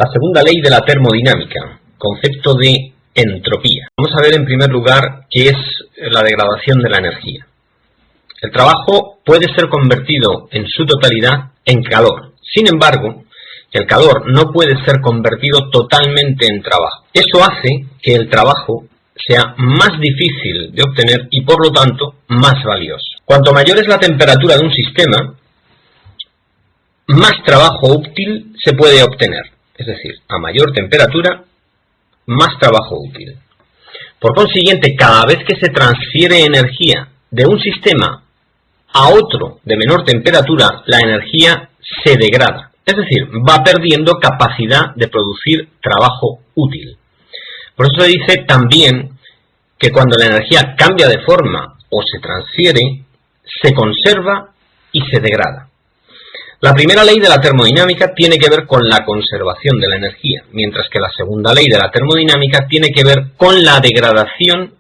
La segunda ley de la termodinámica, concepto de entropía. Vamos a ver en primer lugar qué es la degradación de la energía. El trabajo puede ser convertido en su totalidad en calor. Sin embargo, el calor no puede ser convertido totalmente en trabajo. Eso hace que el trabajo sea más difícil de obtener y por lo tanto más valioso. Cuanto mayor es la temperatura de un sistema, más trabajo útil se puede obtener. Es decir, a mayor temperatura, más trabajo útil. Por consiguiente, cada vez que se transfiere energía de un sistema a otro de menor temperatura, la energía se degrada. Es decir, va perdiendo capacidad de producir trabajo útil. Por eso se dice también que cuando la energía cambia de forma o se transfiere, se conserva y se degrada. La primera ley de la termodinámica tiene que ver con la conservación de la energía, mientras que la segunda ley de la termodinámica tiene que ver con la degradación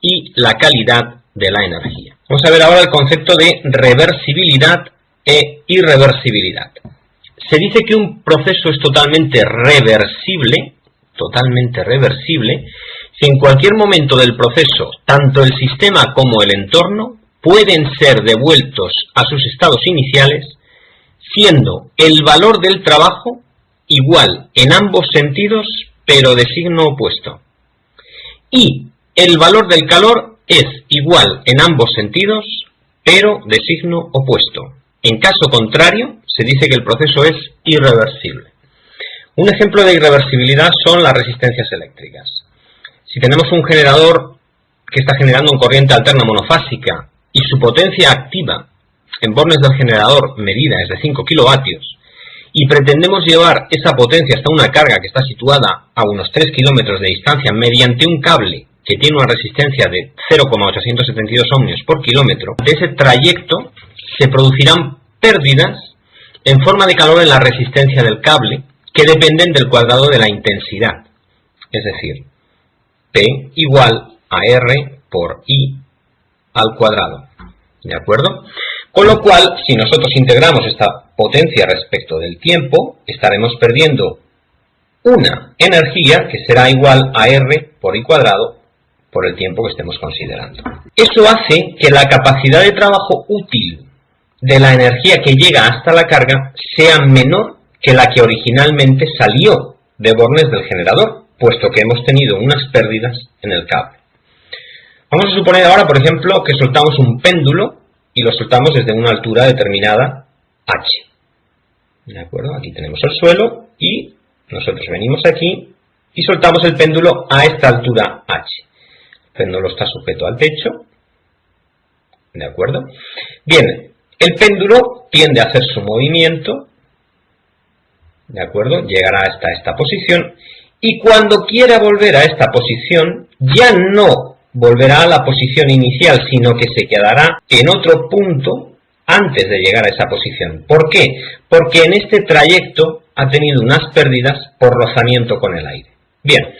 y la calidad de la energía. Vamos a ver ahora el concepto de reversibilidad e irreversibilidad. Se dice que un proceso es totalmente reversible si en cualquier momento del proceso, tanto el sistema como el entorno pueden ser devueltos a sus estados iniciales, siendo el valor del trabajo igual en ambos sentidos, pero de signo opuesto. Y el valor del calor es igual en ambos sentidos, pero de signo opuesto. En caso contrario, se dice que el proceso es irreversible. Un ejemplo de irreversibilidad son las resistencias eléctricas. Si tenemos un generador que está generando una corriente alterna monofásica y su potencia activa en bornes del generador medida es de 5 kilovatios y pretendemos llevar esa potencia hasta una carga que está situada a unos 3 kilómetros de distancia mediante un cable que tiene una resistencia de 0,872 ohmios por kilómetro, de ese trayecto se producirán pérdidas en forma de calor en la resistencia del cable que dependen del cuadrado de la intensidad, es decir, P igual a R por I al cuadrado, ¿de acuerdo? Con lo cual, si nosotros integramos esta potencia respecto del tiempo, estaremos perdiendo una energía que será igual a R por I cuadrado por el tiempo que estemos considerando. Eso hace que la capacidad de trabajo útil de la energía que llega hasta la carga sea menor que la que originalmente salió de bornes del generador, puesto que hemos tenido unas pérdidas en el cable. Vamos a suponer ahora, por ejemplo, que soltamos un péndulo y lo soltamos desde una altura determinada h. ¿De acuerdo? Aquí tenemos el suelo y nosotros venimos aquí y soltamos el péndulo a esta altura h. El péndulo está sujeto al techo. ¿De acuerdo? Bien, el péndulo tiende a hacer su movimiento. ¿De acuerdo? Llegará hasta esta posición y cuando quiera volver a esta posición ya no volverá a la posición inicial, sino que se quedará en otro punto antes de llegar a esa posición. ¿Por qué? Porque en este trayecto ha tenido unas pérdidas por rozamiento con el aire. Bien,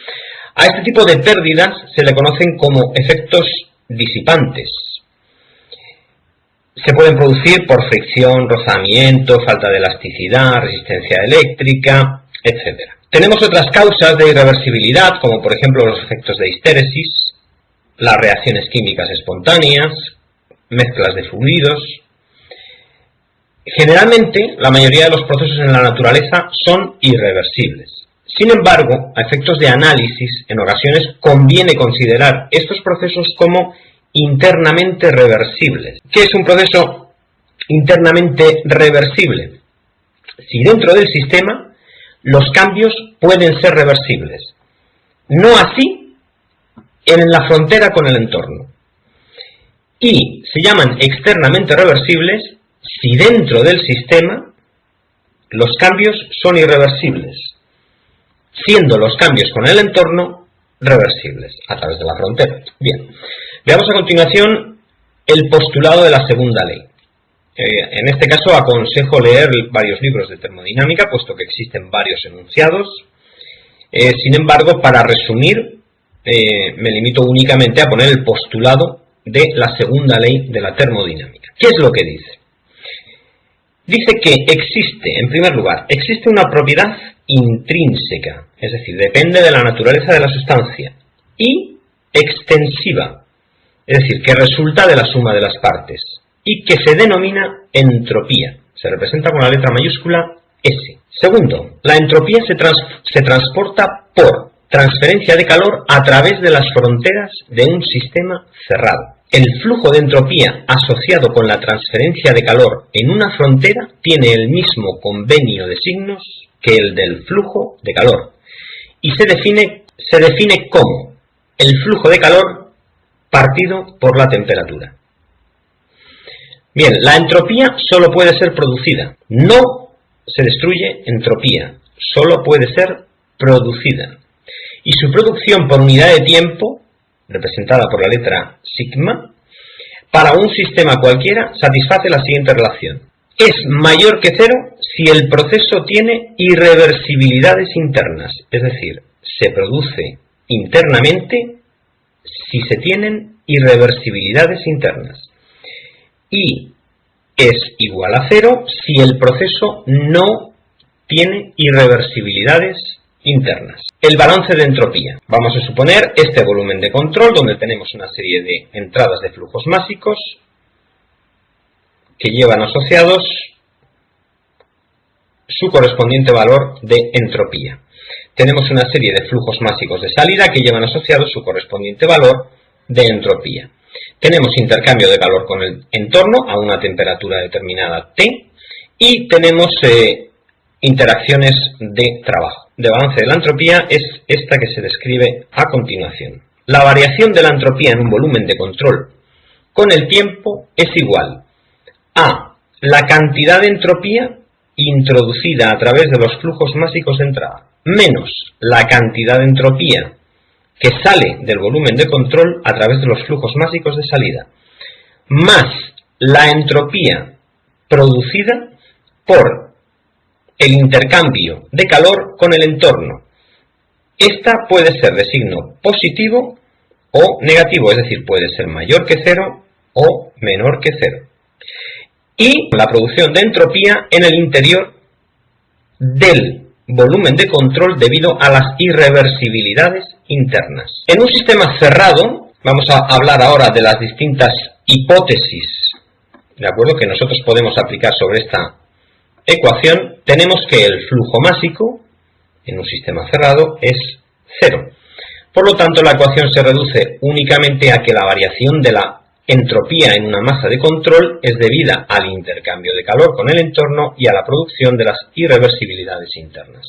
a este tipo de pérdidas se le conocen como efectos disipantes. Se pueden producir por fricción, rozamiento, falta de elasticidad, resistencia eléctrica, etc. Tenemos otras causas de irreversibilidad, como por ejemplo los efectos de histéresis, las reacciones químicas espontáneas, mezclas de fluidos. Generalmente, la mayoría de los procesos en la naturaleza son irreversibles. Sin embargo, a efectos de análisis, en ocasiones conviene considerar estos procesos como internamente reversibles. ¿Qué es un proceso internamente reversible? Si dentro del sistema los cambios pueden ser reversibles. No así en la frontera con el entorno. Y se llaman externamente reversibles si dentro del sistema los cambios son irreversibles, siendo los cambios con el entorno reversibles a través de la frontera. Bien, veamos a continuación el postulado de la segunda ley. En este caso aconsejo leer varios libros de termodinámica, puesto que existen varios enunciados. Sin embargo, para resumir, me limito únicamente a poner el postulado de la segunda ley de la termodinámica. ¿Qué es lo que dice? Dice que existe, en primer lugar, existe una propiedad intrínseca, es decir, depende de la naturaleza de la sustancia, y extensiva, es decir, que resulta de la suma de las partes, y que se denomina entropía, se representa con la letra mayúscula S. Segundo, la entropía se transporta por transferencia de calor a través de las fronteras de un sistema cerrado. El flujo de entropía asociado con la transferencia de calor en una frontera tiene el mismo convenio de signos que el del flujo de calor y se define como el flujo de calor partido por la temperatura. Bien, la entropía solo puede ser producida, no se destruye entropía, solo puede ser producida. Y su producción por unidad de tiempo, representada por la letra sigma, para un sistema cualquiera satisface la siguiente relación. Es mayor que cero si el proceso tiene irreversibilidades internas, es decir, se produce internamente si se tienen irreversibilidades internas. Y es igual a cero si el proceso no tiene irreversibilidades internas. El balance de entropía. Vamos a suponer este volumen de control donde tenemos una serie de entradas de flujos másicos que llevan asociados su correspondiente valor de entropía. Tenemos una serie de flujos másicos de salida que llevan asociados su correspondiente valor de entropía. Tenemos intercambio de calor con el entorno a una temperatura determinada T y tenemos interacciones de trabajo. De balance de la entropía es esta que se describe a continuación. La variación de la entropía en un volumen de control con el tiempo es igual a la cantidad de entropía introducida a través de los flujos másicos de entrada menos la cantidad de entropía que sale del volumen de control a través de los flujos másicos de salida, más la entropía producida por el intercambio de calor con el entorno. Esta puede ser de signo positivo o negativo, es decir, puede ser mayor que cero o menor que cero. Y la producción de entropía en el interior del volumen de control debido a las irreversibilidades internas. En un sistema cerrado, vamos a hablar ahora de las distintas hipótesis, ¿de acuerdo?, que nosotros podemos aplicar sobre esta ecuación. Tenemos que el flujo másico en un sistema cerrado es cero. Por lo tanto, la ecuación se reduce únicamente a que la variación de la entropía en una masa de control es debida al intercambio de calor con el entorno y a la producción de las irreversibilidades internas.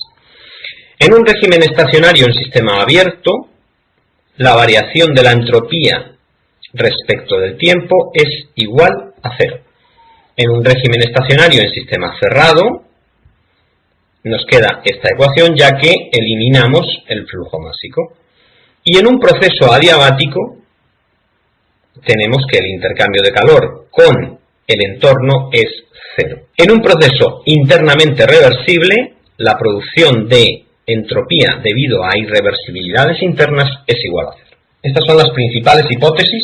En un régimen estacionario en sistema abierto, la variación de la entropía respecto del tiempo es igual a cero. En un régimen estacionario en sistema cerrado, nos queda esta ecuación ya que eliminamos el flujo másico. Y en un proceso adiabático, tenemos que el intercambio de calor con el entorno es cero. En un proceso internamente reversible, la producción de entropía debido a irreversibilidades internas es igual a cero. Estas son las principales hipótesis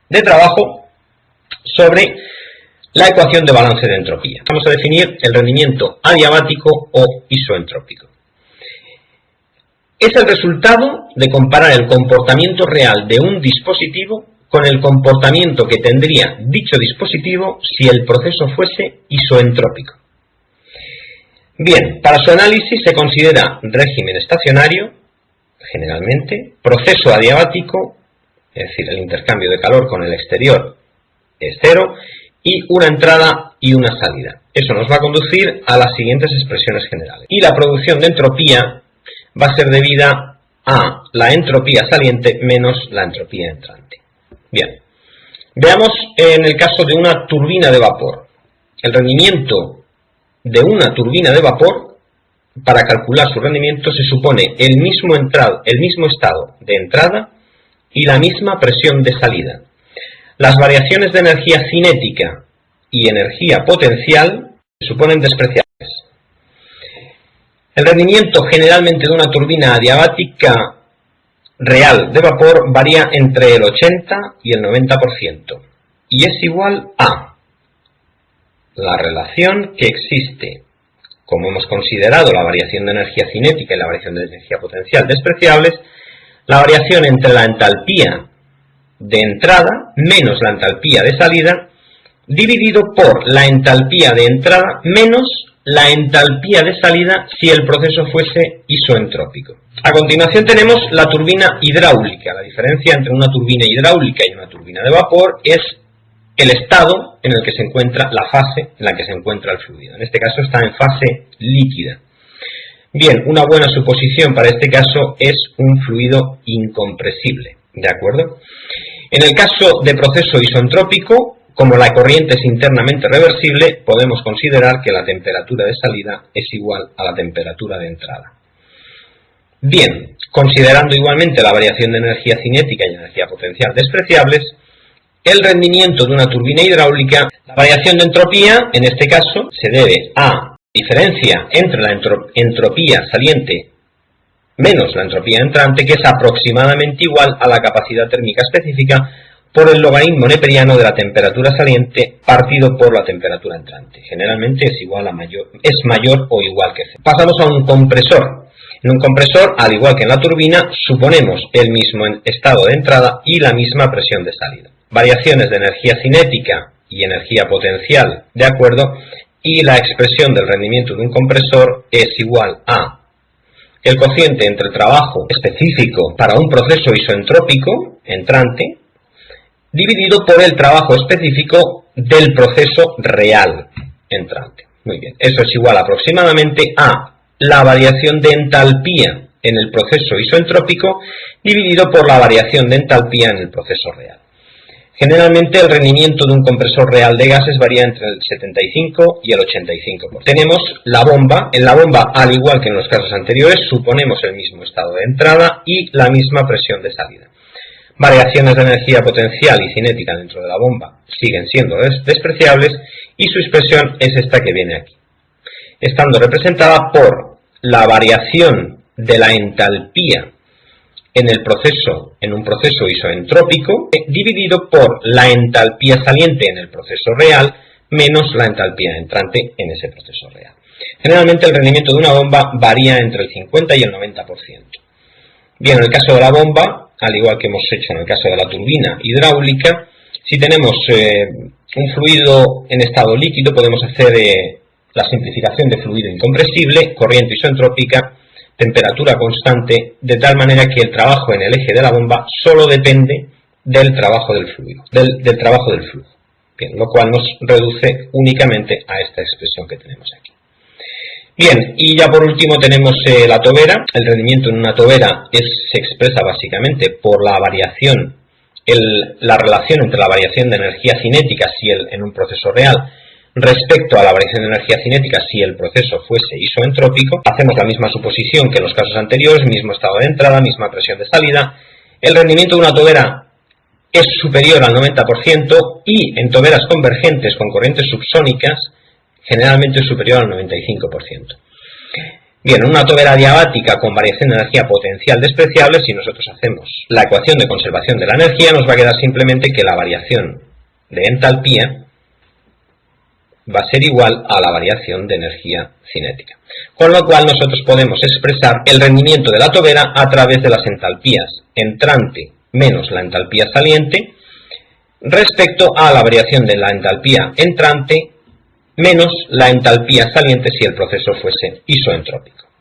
de trabajo sobre la ecuación de balance de entropía. Vamos a definir el rendimiento adiabático o isoentrópico. Es el resultado de comparar el comportamiento real de un dispositivo con el comportamiento que tendría dicho dispositivo si el proceso fuese isoentrópico. Bien, para su análisis se considera régimen estacionario, generalmente, proceso adiabático, es decir, el intercambio de calor con el exterior es cero, y una entrada y una salida. Eso nos va a conducir a las siguientes expresiones generales. Y la producción de entropía va a ser debida a la entropía saliente menos la entropía entrante. Bien, veamos en el caso de una turbina de vapor. El rendimiento de una turbina de vapor, para calcular su rendimiento, se supone el mismo estado de entrada y la misma presión de salida. Las variaciones de energía cinética y energía potencial se suponen despreciables. El rendimiento generalmente de una turbina adiabática real de vapor varía entre el 80 y el 90% y es igual a la relación que existe, como hemos considerado la variación de energía cinética y la variación de energía potencial despreciables, la variación entre la entalpía de entrada menos la entalpía de salida, dividido por la entalpía de entrada menos la entalpía de salida si el proceso fuese isoentrópico. A continuación tenemos la turbina hidráulica. La diferencia entre una turbina hidráulica y una turbina de vapor es el estado en el que se encuentra, la fase en la que se encuentra el fluido. En este caso está en fase líquida. Bien, una buena suposición para este caso es un fluido incompresible, ¿de acuerdo? En el caso de proceso isoentrópico, como la corriente es internamente reversible, podemos considerar que la temperatura de salida es igual a la temperatura de entrada. Bien, considerando igualmente la variación de energía cinética y energía potencial despreciables, el rendimiento de una turbina hidráulica, la variación de entropía, en este caso, se debe a diferencia entre la entropía saliente menos la entropía entrante, que es aproximadamente igual a la capacidad térmica específica por el logaritmo neperiano de la temperatura saliente partido por la temperatura entrante. Generalmente es mayor o igual que 0. Pasamos a un compresor. En un compresor, al igual que en la turbina, suponemos el mismo estado de entrada y la misma presión de salida. Variaciones de energía cinética y energía potencial, ¿de acuerdo? Y la expresión del rendimiento de un compresor es igual a el cociente entre trabajo específico para un proceso isoentrópico entrante dividido por el trabajo específico del proceso real entrante. Muy bien, eso es igual aproximadamente a la variación de entalpía en el proceso isoentrópico dividido por la variación de entalpía en el proceso real. Generalmente el rendimiento de un compresor real de gases varía entre el 75 y el 85%. Tenemos la bomba. En la bomba, al igual que en los casos anteriores, suponemos el mismo estado de entrada y la misma presión de salida. Variaciones de energía potencial y cinética dentro de la bomba siguen siendo despreciables y su expresión es esta que viene aquí, estando representada por la variación de la entalpía en un proceso isoentrópico dividido por la entalpía saliente en el proceso real menos la entalpía entrante en ese proceso real. Generalmente el rendimiento de una bomba varía entre el 50 y el 90%. Bien, en el caso de la bomba, al igual que hemos hecho en el caso de la turbina hidráulica, si tenemos un fluido en estado líquido, podemos hacer la simplificación de fluido incompresible, corriente isoentrópica, temperatura constante, de tal manera que el trabajo en el eje de la bomba solo depende del trabajo del fluido, del trabajo del flujo. Bien, lo cual nos reduce únicamente a esta expresión que tenemos aquí. Bien, y ya por último tenemos la tobera. El rendimiento en una tobera se expresa básicamente por la variación, la relación entre la variación de energía cinética en un proceso real respecto a la variación de energía cinética si el proceso fuese isoentrópico. Hacemos la misma suposición que en los casos anteriores, mismo estado de entrada, misma presión de salida. El rendimiento de una tobera es superior al 90% y en toberas convergentes con corrientes subsónicas generalmente es superior al 95%. Bien, en una tobera adiabática con variación de energía potencial despreciable, si nosotros hacemos la ecuación de conservación de la energía, nos va a quedar simplemente que la variación de entalpía va a ser igual a la variación de energía cinética. Con lo cual nosotros podemos expresar el rendimiento de la tobera a través de las entalpías entrante menos la entalpía saliente respecto a la variación de la entalpía entrante menos la entalpía saliente si el proceso fuese isoentrópico.